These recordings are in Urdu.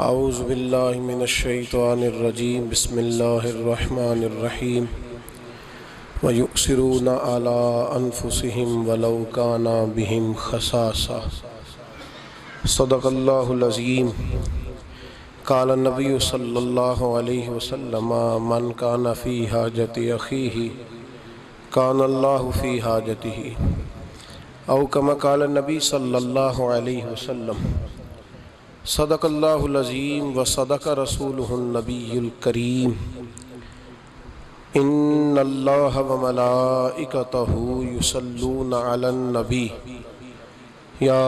اعوذ باللہ من الشیطان الرجیم بسم اللہ الرحمن الرحیم وَيُؤْثِرُونَ عَلَىٰ أَنفُسِهِمْ وَلَوْ كَانَ بِهِمْ خَصَاصَةٌ صدق اللہ العظیم۔ قال النبی صلی اللہ علیہ وسلم من كان فی حاجت اخیہ کان اللہ فی حاجتہ، او کما قال النبی صلی اللہ علیہ وسلم۔ صدق اللہ العظیم و صدق رسولہ النبی الکریم۔ ان اللہ و ملائکتہ یصلون علی النبی یا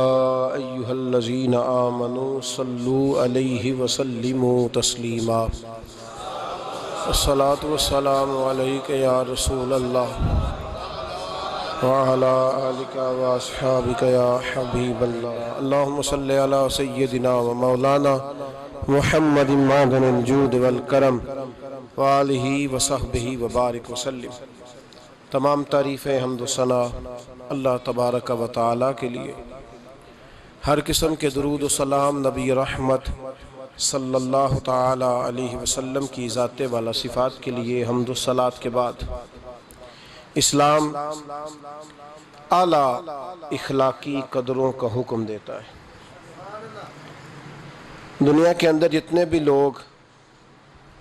ایہا الذین آمنوا صلوا علیہ وسلموا تسلیما۔ الصلاۃ والسلام علیک یا رسول اللہ وعلی آلک واصحابک یا حبیب اللہ۔ اللہم صلی علی سیدنا و مولانا محمد معدن الجود والکرم وآلہ وصحبہ وبارک وسلم۔ تمام تعریفیں حمد و ثنا اللہ تبارک و تعالی کے لیے، ہر قسم کے درود و سلام نبی رحمت صلی اللہ تعالی علیہ وسلم کی ذات والا صفات کے لیے حمد و صلات کے بعد، اسلام اعلیٰ اخلاقی قدروں کا حکم دیتا ہے۔ دنیا کے اندر جتنے بھی لوگ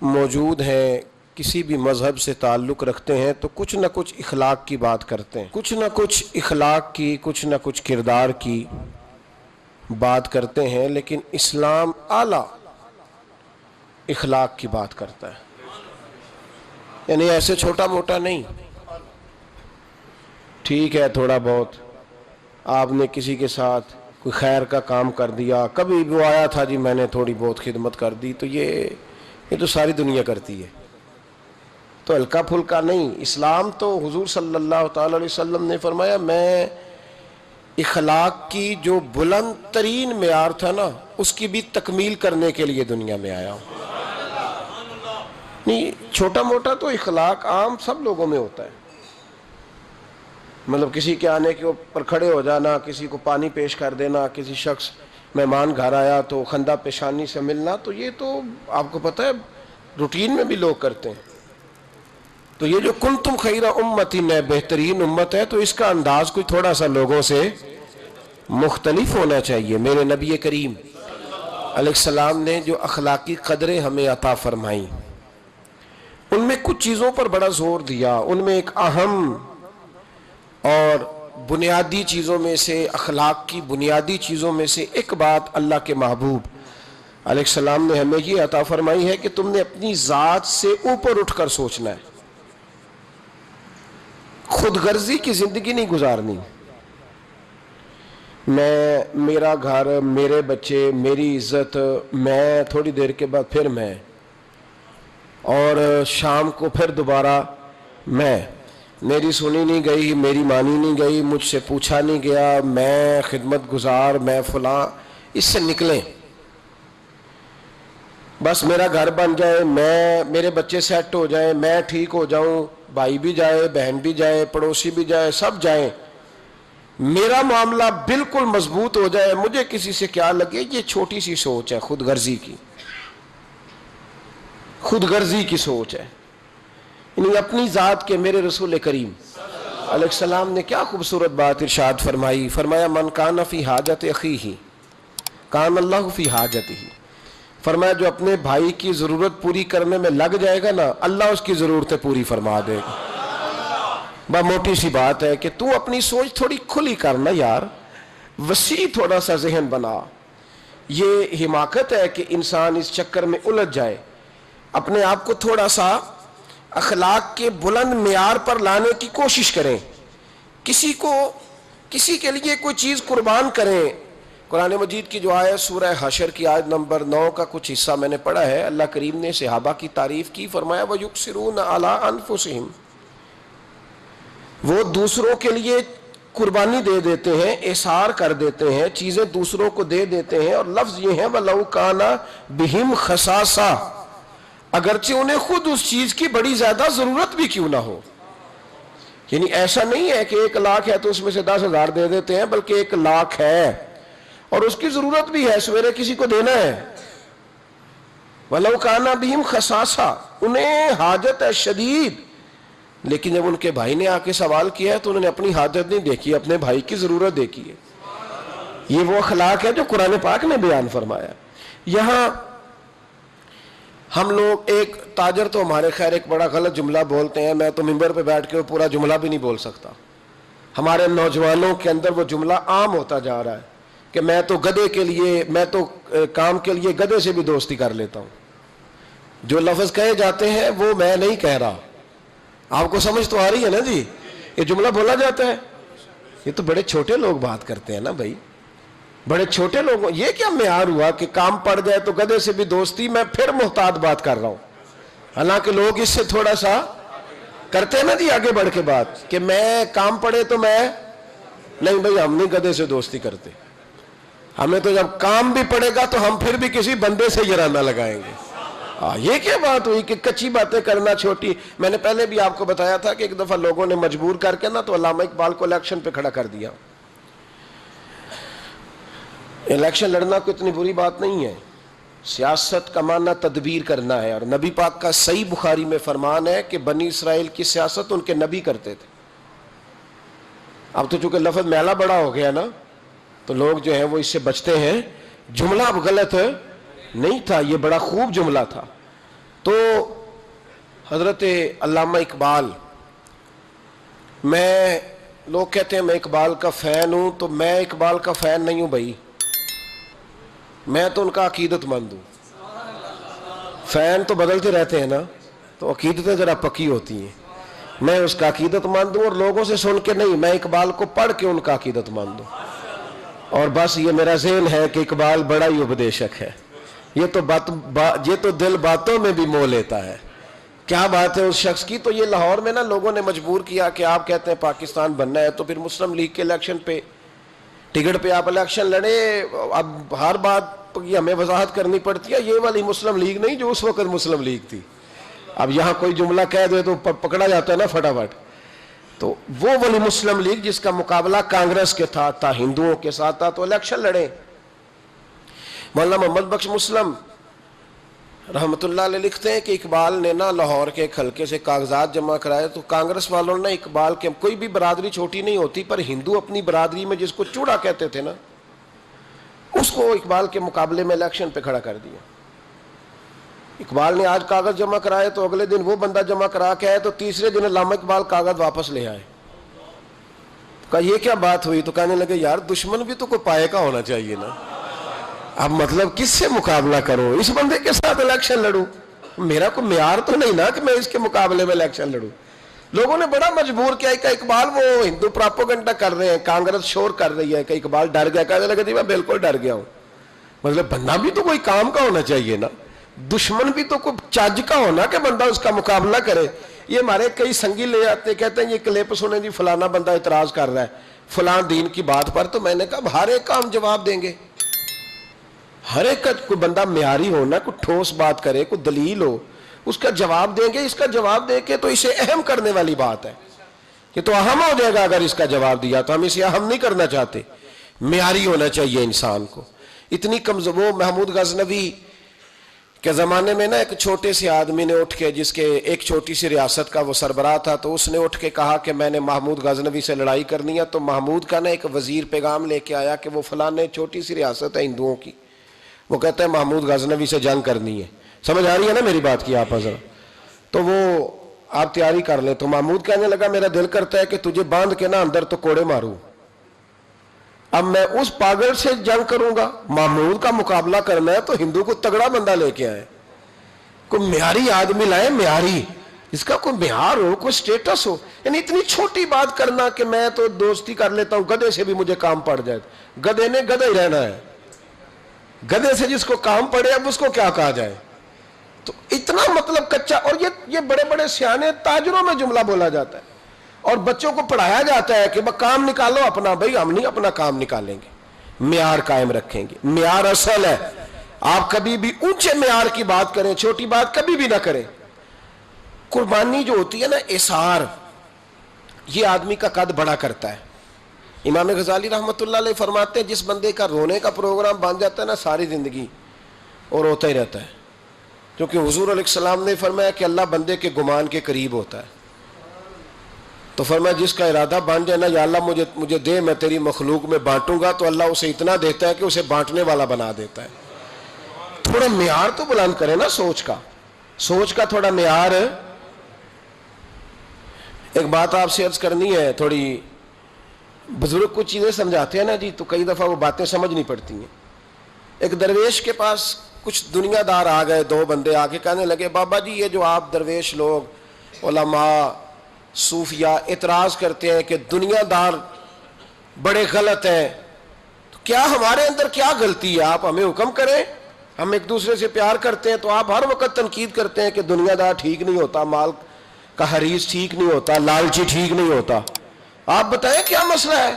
موجود ہیں، کسی بھی مذہب سے تعلق رکھتے ہیں تو کچھ نہ کچھ اخلاق کی بات کرتے ہیں، کچھ نہ کچھ اخلاق کی، کچھ نہ کچھ کردار کی بات کرتے ہیں، لیکن اسلام اعلیٰ اخلاق کی بات کرتا ہے، یعنی ایسے چھوٹا موٹا نہیں۔ ٹھیک ہے، تھوڑا بہت آپ نے کسی کے ساتھ کوئی خیر کا کام کر دیا، کبھی وہ آیا تھا جی میں نے تھوڑی بہت خدمت کر دی، تو یہ تو ساری دنیا کرتی ہے، تو ہلکا پھلکا نہیں۔ اسلام تو حضور صلی اللہ تعالی علیہ وسلم نے فرمایا میں اخلاق کی جو بلند ترین معیار تھا نا، اس کی بھی تکمیل کرنے کے لیے دنیا میں آیا ہوں۔ نہیں، چھوٹا موٹا تو اخلاق عام سب لوگوں میں ہوتا ہے، مطلب کسی کے آنے کے اوپر کھڑے ہو جانا، کسی کو پانی پیش کر دینا، کسی شخص مہمان گھر آیا تو خندہ پیشانی سے ملنا، تو یہ تو آپ کو پتہ ہے روٹین میں بھی لوگ کرتے ہیں۔ تو یہ جو کنتم خیر امت بہترین امت ہے، تو اس کا انداز کوئی تھوڑا سا لوگوں سے مختلف ہونا چاہیے۔ میرے نبی کریم علیہ السلام نے جو اخلاقی قدریں ہمیں عطا فرمائیں، ان میں کچھ چیزوں پر بڑا زور دیا۔ ان میں ایک اہم اور بنیادی چیزوں میں سے، اخلاق کی بنیادی چیزوں میں سے ایک بات اللہ کے محبوب علیہ السلام نے ہمیں یہ عطا فرمائی ہے کہ تم نے اپنی ذات سے اوپر اٹھ کر سوچنا ہے، خود غرضی کی زندگی نہیں گزارنی۔ میرا گھر، میرے بچے، میری عزت، میں تھوڑی دیر کے بعد پھر میں، اور شام کو پھر دوبارہ میں، میری سنی نہیں گئی، میری مانی نہیں گئی، مجھ سے پوچھا نہیں گیا، میں خدمت گزار، میں فلاں، اس سے نکلیں۔ بس میرا گھر بن جائے، میرے بچے سیٹ ہو جائیں، میں ٹھیک ہو جاؤں، بھائی بھی جائے، بہن بھی جائے، پڑوسی بھی جائے، سب جائیں، میرا معاملہ بالکل مضبوط ہو جائے، مجھے کسی سے کیا لگے۔ یہ چھوٹی سی سوچ ہے، خود غرضی کی، خود غرضی کی سوچ ہے، یعنی اپنی ذات کے۔ میرے رسول کریم علیہ السلام نے کیا خوبصورت بات ارشاد فرمائی، فرمایا من کان فی حاجت اخیہ کان اللہ فی حاجتہ۔ فرمایا جو اپنے بھائی کی ضرورت پوری کرنے میں لگ جائے گا نا، اللہ اس کی ضرورتیں پوری فرما دے گا۔ بہت موٹی سی بات ہے کہ تو اپنی سوچ تھوڑی کھلی کرنا یار، وسیع تھوڑا سا ذہن بنا۔ یہ حماقت ہے کہ انسان اس چکر میں الجھ جائے، اپنے آپ کو تھوڑا سا اخلاق کے بلند معیار پر لانے کی کوشش کریں، کسی کے لیے کوئی چیز قربان کریں۔ قرآن مجید کی جو آیت سورہ حشر کی آیت نمبر 9 کا کچھ حصہ میں نے پڑھا ہے، اللہ کریم نے صحابہ کی تعریف کی، فرمایا وَيُؤْثِرُونَ عَلَىٰ أَنفُسِهِمْ، وہ دوسروں کے لیے قربانی دے دیتے ہیں، احصار کر دیتے ہیں، چیزیں دوسروں کو دے دیتے ہیں، اور لفظ یہ ہے وَلَوْ كَانَ بِهِمْ خَصَاصَةٌ، اگرچہ انہیں خود اس چیز کی بڑی زیادہ ضرورت بھی کیوں نہ ہو۔ یعنی ایسا نہیں ہے کہ 1 لاکھ ہے تو اس میں سے 10,000 دے دیتے ہیں، بلکہ 1 لاکھ ہے اور اس کی ضرورت بھی ہے، سویرے کسی کو دینا ہے، وَلَوْ كَانَ بِهِمْ خَصَاصَةٌ، انہیں حاجت ہے شدید، لیکن جب ان کے بھائی نے آ کے سوال کیا ہے تو انہوں نے اپنی حاجت نہیں دیکھی، اپنے بھائی کی ضرورت دیکھی ہے۔ یہ وہ اخلاق ہے جو قرآن پاک نے بیان فرمایا۔ یہاں ہم لوگ ایک تاجر تو ہمارے خیر ایک بڑا غلط جملہ بولتے ہیں، میں تو ممبر پہ بیٹھ کے پورا جملہ بھی نہیں بول سکتا، ہمارے نوجوانوں کے اندر وہ جملہ عام ہوتا جا رہا ہے کہ میں تو گدھے کے لیے، میں تو کام کے لیے گدھے سے بھی دوستی کر لیتا ہوں۔ جو لفظ کہے جاتے ہیں وہ میں نہیں کہہ رہا، آپ کو سمجھ تو آ رہی ہے نا جی؟ یہ جملہ بولا جاتا ہے، یہ تو بڑے چھوٹے لوگ بات کرتے ہیں نا بھائی، بڑے چھوٹے لوگوں، یہ کیا معیار ہوا کہ کام پڑ جائے تو گدھے سے بھی دوستی؟ میں پھر محتاط بات کر رہا ہوں، حالانکہ لوگ اس سے تھوڑا سا کرتے ہیں نا جی آگے بڑھ کے بات کہ میں کام پڑے تو میں نہیں، بھائی ہم نہیں گدھے سے دوستی کرتے، ہمیں تو جب کام بھی پڑے گا تو ہم پھر بھی کسی بندے سے جرانہ لگائیں گے۔ یہ کیا بات ہوئی کہ کچی باتیں کرنا چھوٹی؟ میں نے پہلے بھی آپ کو بتایا تھا کہ ایک دفعہ لوگوں نے مجبور کر کے نا تو علامہ اقبال کو الیکشن پہ کھڑا کر دیا۔ الیکشن لڑنا کوئی اتنی بری بات نہیں ہے، سیاست کا معنی تدبیر کرنا ہے، اور نبی پاک کا صحیح بخاری میں فرمان ہے کہ بنی اسرائیل کی سیاست ان کے نبی کرتے تھے۔ اب تو چونکہ لفظ میلہ بڑا ہو گیا نا تو لوگ جو ہیں وہ اس سے بچتے ہیں، جملہ اب غلط نہیں تھا، یہ بڑا خوب جملہ تھا۔ تو حضرت علامہ اقبال، میں لوگ کہتے ہیں میں اقبال کا فین ہوں، تو میں اقبال کا فین نہیں ہوں بھائی، میں تو ان کا عقیدت مند ہوں۔ فین تو بدلتے رہتے ہیں نا، تو عقیدتیں ذرا پکی ہوتی ہیں، میں اس کا عقیدت مند ہوں، اور لوگوں سے سن کے نہیں، میں اقبال کو پڑھ کے ان کا عقیدت مند ہوں۔ اور بس یہ میرا ذہن ہے کہ اقبال بڑا ہی اپدیشک ہے، یہ تو دل باتوں میں بھی مو لیتا ہے۔ کیا بات ہے اس شخص کی؟ تو یہ لاہور میں نا لوگوں نے مجبور کیا کہ آپ کہتے ہیں پاکستان بننا ہے تو پھر مسلم لیگ کے الیکشن پہ ٹکٹ پہ آپ الیکشن لڑے۔ اب ہر بات یہ ہمیں وضاحت کرنی پڑتی ہے، یہ والی مسلم لیگ نہیں جو اس وقت مسلم لیگ تھی۔ اب یہاں کوئی جملہ کہہ دے تو پکڑا جاتا ہے نا فٹافٹ، تو وہ والی مسلم لیگ جس کا مقابلہ کانگریس کے تھا ہندوؤں کے ساتھ تھا، تو الیکشن لڑے۔ مولانا محمد بخش مسلم رحمۃ اللہ علیہ لکھتے ہیں کہ اقبال نے نا لاہور کے ایک حلقے سے کاغذات جمع کرائے، تو کانگریس والوں نے اقبال کے، کوئی بھی برادری چھوٹی نہیں ہوتی، پر ہندو اپنی برادری میں جس کو چوڑا کہتے تھے نا، اس کو اقبال کے مقابلے میں الیکشن پہ کھڑا کر دیا۔ اقبال نے آج کاغذ جمع کرائے تو اگلے دن وہ بندہ جمع کرا کے آئے تو تیسرے دن علامہ اقبال کاغذ واپس لے آئے۔ کہا یہ کیا بات ہوئی؟ تو کہنے لگے یار دشمن بھی تو کوئی پائے کا ہونا چاہیے نا، اب مطلب کس سے مقابلہ کروں؟ اس بندے کے ساتھ الیکشن لڑوں؟ میرا کوئی معیار تو نہیں نا کہ میں اس کے مقابلے میں الیکشن لڑوں۔ لوگوں نے بڑا مجبور کیا کہ اقبال وہ ہندو پراپوگنڈا کر رہے ہیں، کانگریس شور کر رہی ہے، کہ اقبال ڈر گیا۔ کہنے لگا جی میں بالکل ڈر گیا ہوں، مطلب بندہ بھی تو کوئی کام کا ہونا چاہیے نا، دشمن بھی تو کوئی چج کا ہونا کہ بندہ اس کا مقابلہ کرے۔ یہ ہمارے کئی سنگی لے آتے کہتے ہیں یہ کلپ سنیں جی فلانا بندہ اعتراض کر رہا ہے فلاں دین کی بات پر، تو میں نے کہا ہر ایک کا ہم جواب دیں گے، ہر ایک کا کوئی بندہ معیاری ہونا، کوئی ٹھوس بات کرے، کوئی دلیل ہو، اس کا جواب دیں گے۔ اس کا جواب دے کے تو اسے اہم کرنے والی بات ہے، یہ تو اہم ہو جائے گا اگر اس کا جواب دیا، تو ہم اسے اہم نہیں کرنا چاہتے۔ معیاری ہونا چاہیے انسان کو۔ اتنی کمزور، وہ محمود غزنوی کے زمانے میں نا ایک چھوٹے سے آدمی نے اٹھ کے، جس کے ایک چھوٹی سی ریاست کا وہ سربراہ تھا، تو اس نے اٹھ کے کہا کہ میں نے محمود غزنوی سے لڑائی کرنی ہے۔ تو محمود کا نا ایک وزیر پیغام لے کے آیا کہ وہ فلانے چھوٹی سی ریاست ہے ہندوؤں کی، وہ کہتا ہے محمود غزنوی سے جنگ کرنی ہے۔ سمجھ آ رہی ہے نا میری بات کی آپ حضرت؟ تو وہ آپ تیاری کر لیں۔ تو محمود کہنے لگا میرا دل کرتا ہے کہ تجھے باندھ کے نا اندر تو کوڑے ماروں، اب میں اس پاگل سے جنگ کروں گا؟ محمود کا مقابلہ کرنا ہے تو ہندو کو تگڑا بندہ لے کے آئے، کوئی معیاری آدمی لائے، معیاری، اس کا کوئی معیار ہو، کوئی سٹیٹس ہو۔ یعنی اتنی چھوٹی بات کرنا کہ میں تو دوستی کر لیتا ہوں گدھے سے بھی مجھے کام پڑ جائے، گدھے نے گدھا ہی رہنا ہے، گدھے سے جس کو کام پڑے اب اس کو کیا کہا جائے؟ تو اتنا مطلب کچا، اور یہ بڑے بڑے سیانے تاجروں میں جملہ بولا جاتا ہے، اور بچوں کو پڑھایا جاتا ہے کہ کام نکالو اپنا۔ بھائی ہم نہیں اپنا کام نکالیں گے، معیار قائم رکھیں گے، معیار اصل ہے۔ آپ کبھی بھی اونچے معیار کی بات کریں، چھوٹی بات کبھی بھی نہ کریں۔ قربانی جو ہوتی ہے نا، اثار، یہ آدمی کا قد بڑا کرتا ہے۔ امام غزالی رحمۃ اللہ علیہ فرماتے ہیں جس بندے کا رونے کا پروگرام بن جاتا ہے نا ساری زندگی اور روتا ہی رہتا ہے، کیونکہ حضور علیہ السلام نے فرمایا کہ اللہ بندے کے گمان کے قریب ہوتا ہے. تو فرمایا جس کا ارادہ بن جائے نا یا اللہ مجھے دے، میں تیری مخلوق میں بانٹوں گا، تو اللہ اسے اتنا دیتا ہے کہ اسے بانٹنے والا بنا دیتا ہے. تھوڑا معیار تو بلند کرے نا سوچ کا تھوڑا معیار. ایک بات آپ سے عرض کرنی ہے، تھوڑی بزرگ کچھ چیزیں سمجھاتے ہیں نا جی، تو کئی دفعہ وہ باتیں سمجھنی پڑتی ہیں. ایک درویش کے پاس کچھ دنیا دار آ گئے، دو بندے آ کے کہنے لگے بابا جی یہ جو آپ درویش لوگ علماء صوفیاء اعتراض کرتے ہیں کہ دنیا دار بڑے غلط ہیں، تو کیا ہمارے اندر کیا غلطی ہے؟ آپ ہمیں حکم کریں. ہم ایک دوسرے سے پیار کرتے ہیں تو آپ ہر وقت تنقید کرتے ہیں کہ دنیا دار ٹھیک نہیں ہوتا، مال کا حریص ٹھیک نہیں ہوتا، لالچی ٹھیک نہیں ہوتا. آپ بتائیں کیا مسئلہ ہے؟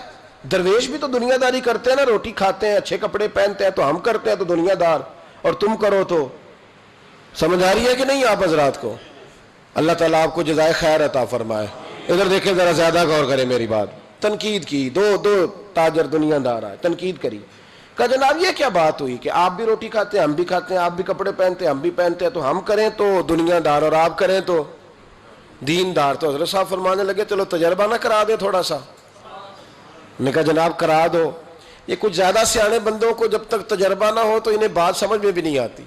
درویش بھی تو دنیا داری کرتے ہیں نا، روٹی کھاتے ہیں، اچھے کپڑے پہنتے ہیں، تو ہم کرتے ہیں تو دنیا دار، اور تم کرو تو. سمجھ آ رہی ہے کہ نہیں آپ حضرات کو؟ اللہ تعالیٰ آپ کو جزائے خیر عطا فرمائے. ادھر دیکھیں ذرا زیادہ غور کریں میری بات. تنقید کی، دو تاجر دنیا دار آئے، تنقید کری. کہا جناب یہ کیا بات ہوئی کہ آپ بھی روٹی کھاتے ہیں ہم بھی کھاتے ہیں، آپ بھی کپڑے پہنتے ہیں ہم بھی پہنتے ہیں، تو ہم کریں تو دنیا دار اور آپ کریں تو دین دار. تو حضرت صاحب فرمانے لگے چلو تجربہ نہ کرا دے تھوڑا سا. نے کہا جناب کرا دو. یہ کچھ زیادہ سیانے بندوں کو جب تک تجربہ نہ ہو تو انہیں بات سمجھ میں بھی نہیں آتی،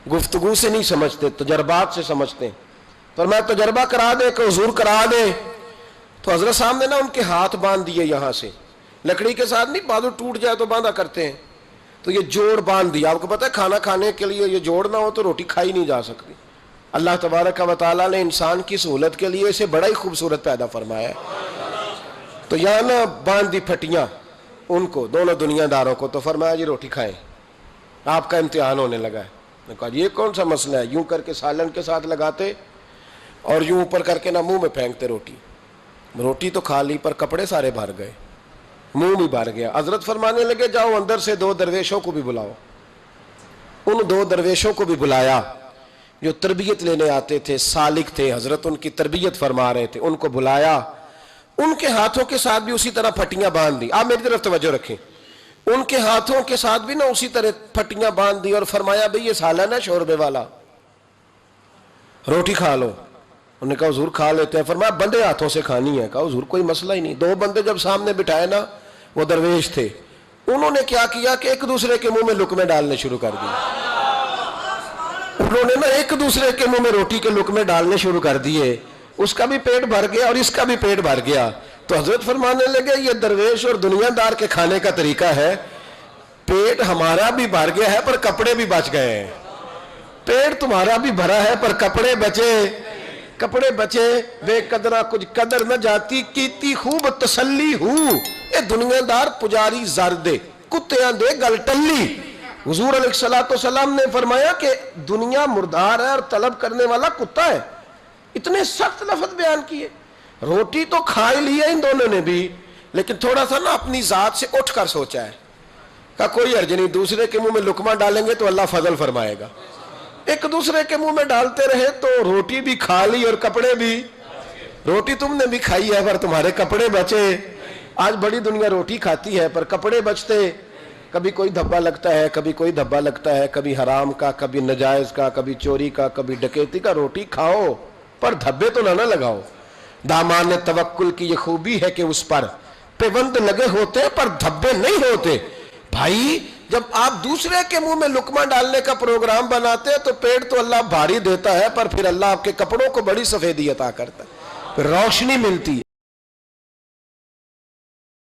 گفتگو سے نہیں سمجھتے، تجربات سے سمجھتے ہیں. تو میں تجربہ کرا دے کہ حضور کرا دے. تو حضرت صاحب نے نا ان کے ہاتھ باندھ دیے یہاں سے، لکڑی کے ساتھ نہیں، بازو ٹوٹ جائے تو باندھا کرتے ہیں، تو یہ جوڑ باندھ دیا. آپ کو پتا ہے کھانا کھانے کے لیے یہ جوڑ نہ ہو تو روٹی کھائی نہیں جا سکتی. اللہ تبارک و تعالیٰ نے انسان کی سہولت کے لیے اسے بڑا ہی خوبصورت پیدا فرمایا ہے. تو یہاں نا باندھ دی پھٹیاں ان کو، دونوں دنیا داروں کو. تو فرمایا جی روٹی کھائیں، آپ کا امتحان ہونے لگا ہے. میں کہا یہ کون سا مسئلہ ہے؟ یوں کر کے سالن کے ساتھ لگاتے اور یوں اوپر کر کے نا منہ میں پھینکتے روٹی تو کھا لی پر کپڑے سارے بھر گئے، منہ بھی بھر گیا. حضرت فرمانے لگے جاؤ اندر سے دو درویشوں کو بھی بلاؤ. ان دو درویشوں کو بھی بلایا جو تربیت لینے آتے تھے، سالک تھے، حضرت ان کی تربیت فرما رہے تھے. ان کو بلایا، ان کے ہاتھوں کے ساتھ بھی اسی طرح پھٹیاں باندھ دی. آپ میری طرف توجہ رکھیں. ان کے ہاتھوں کے ساتھ بھی نا اسی طرح پھٹیاں باندھ دی اور فرمایا بھئی یہ سالن ہے شوربے والا، روٹی کھا لو. انہوں نے کہا حضور کھا لیتے ہیں. فرمایا بندے ہاتھوں سے کھانی ہے. کہا حضور کوئی مسئلہ ہی نہیں. دو بندے جب سامنے بٹھائے نا، وہ درویش تھے، انہوں نے کیا کیا کہ ایک دوسرے کے منہ میں لقمے ڈالنے شروع کر دیے. انہوں نے نا ایک دوسرے کے منہ میں روٹی کے لقمے ڈالنے شروع کر دیے. اس کا بھی پیٹ بھر گیا اور اس کا بھی پیٹ بھر گیا. تو حضرت فرمانے لگے یہ درویش اور دنیا دار کے کھانے کا طریقہ ہے. پیٹ ہمارا بھی بھر گیا ہے پر کپڑے بھی بچ گئے ہیں. پیٹ تمہارا بھی بھرا ہے پر کپڑے بچے بے قدرہ کچھ قدر نہ جاتی، کیتی خوب تسلی ہوں اے دنیا دار پجاری زردے کتیاں دے گل ٹلی. حضور علیہ السلام نے فرمایا کہ دنیا مردار ہے اور طلب کرنے والا کتا ہے. اتنے سخت لفظ بیان کیے. روٹی تو کھا ہی لی ہے ان دونوں نے بھی، لیکن تھوڑا سا نا اپنی ذات سے اٹھ کر سوچا ہے. کہا کوئی حرج نہیں، دوسرے کے منہ میں لقمہ ڈالیں گے تو اللہ فضل فرمائے گا. ایک دوسرے کے منہ میں ڈالتے رہے تو روٹی بھی کھا لی اور کپڑے بھی. روٹی تم نے بھی کھائی ہے پر تمہارے کپڑے بچے. آج بڑی دنیا روٹی کھاتی ہے پر کپڑے بچتے. کبھی کوئی دھبا لگتا ہے، کبھی کوئی دھبا لگتا ہے، کبھی حرام کا، کبھی نجائز کا، کبھی چوری کا، کبھی ڈکیتی کا. روٹی کھاؤ پر دھبے تو نہ لگاؤ. دامان توکل کی یہ خوبی ہے کہ اس پر پیوند لگے ہوتے پر دھبے نہیں ہوتے. بھائی جب آپ دوسرے کے منہ میں لقمہ ڈالنے کا پروگرام بناتے تو پیٹ تو اللہ بھاری دیتا ہے پر پھر اللہ آپ کے کپڑوں کو بڑی سفیدی عطا کرتا ہے، پھر روشنی ملتی ہے.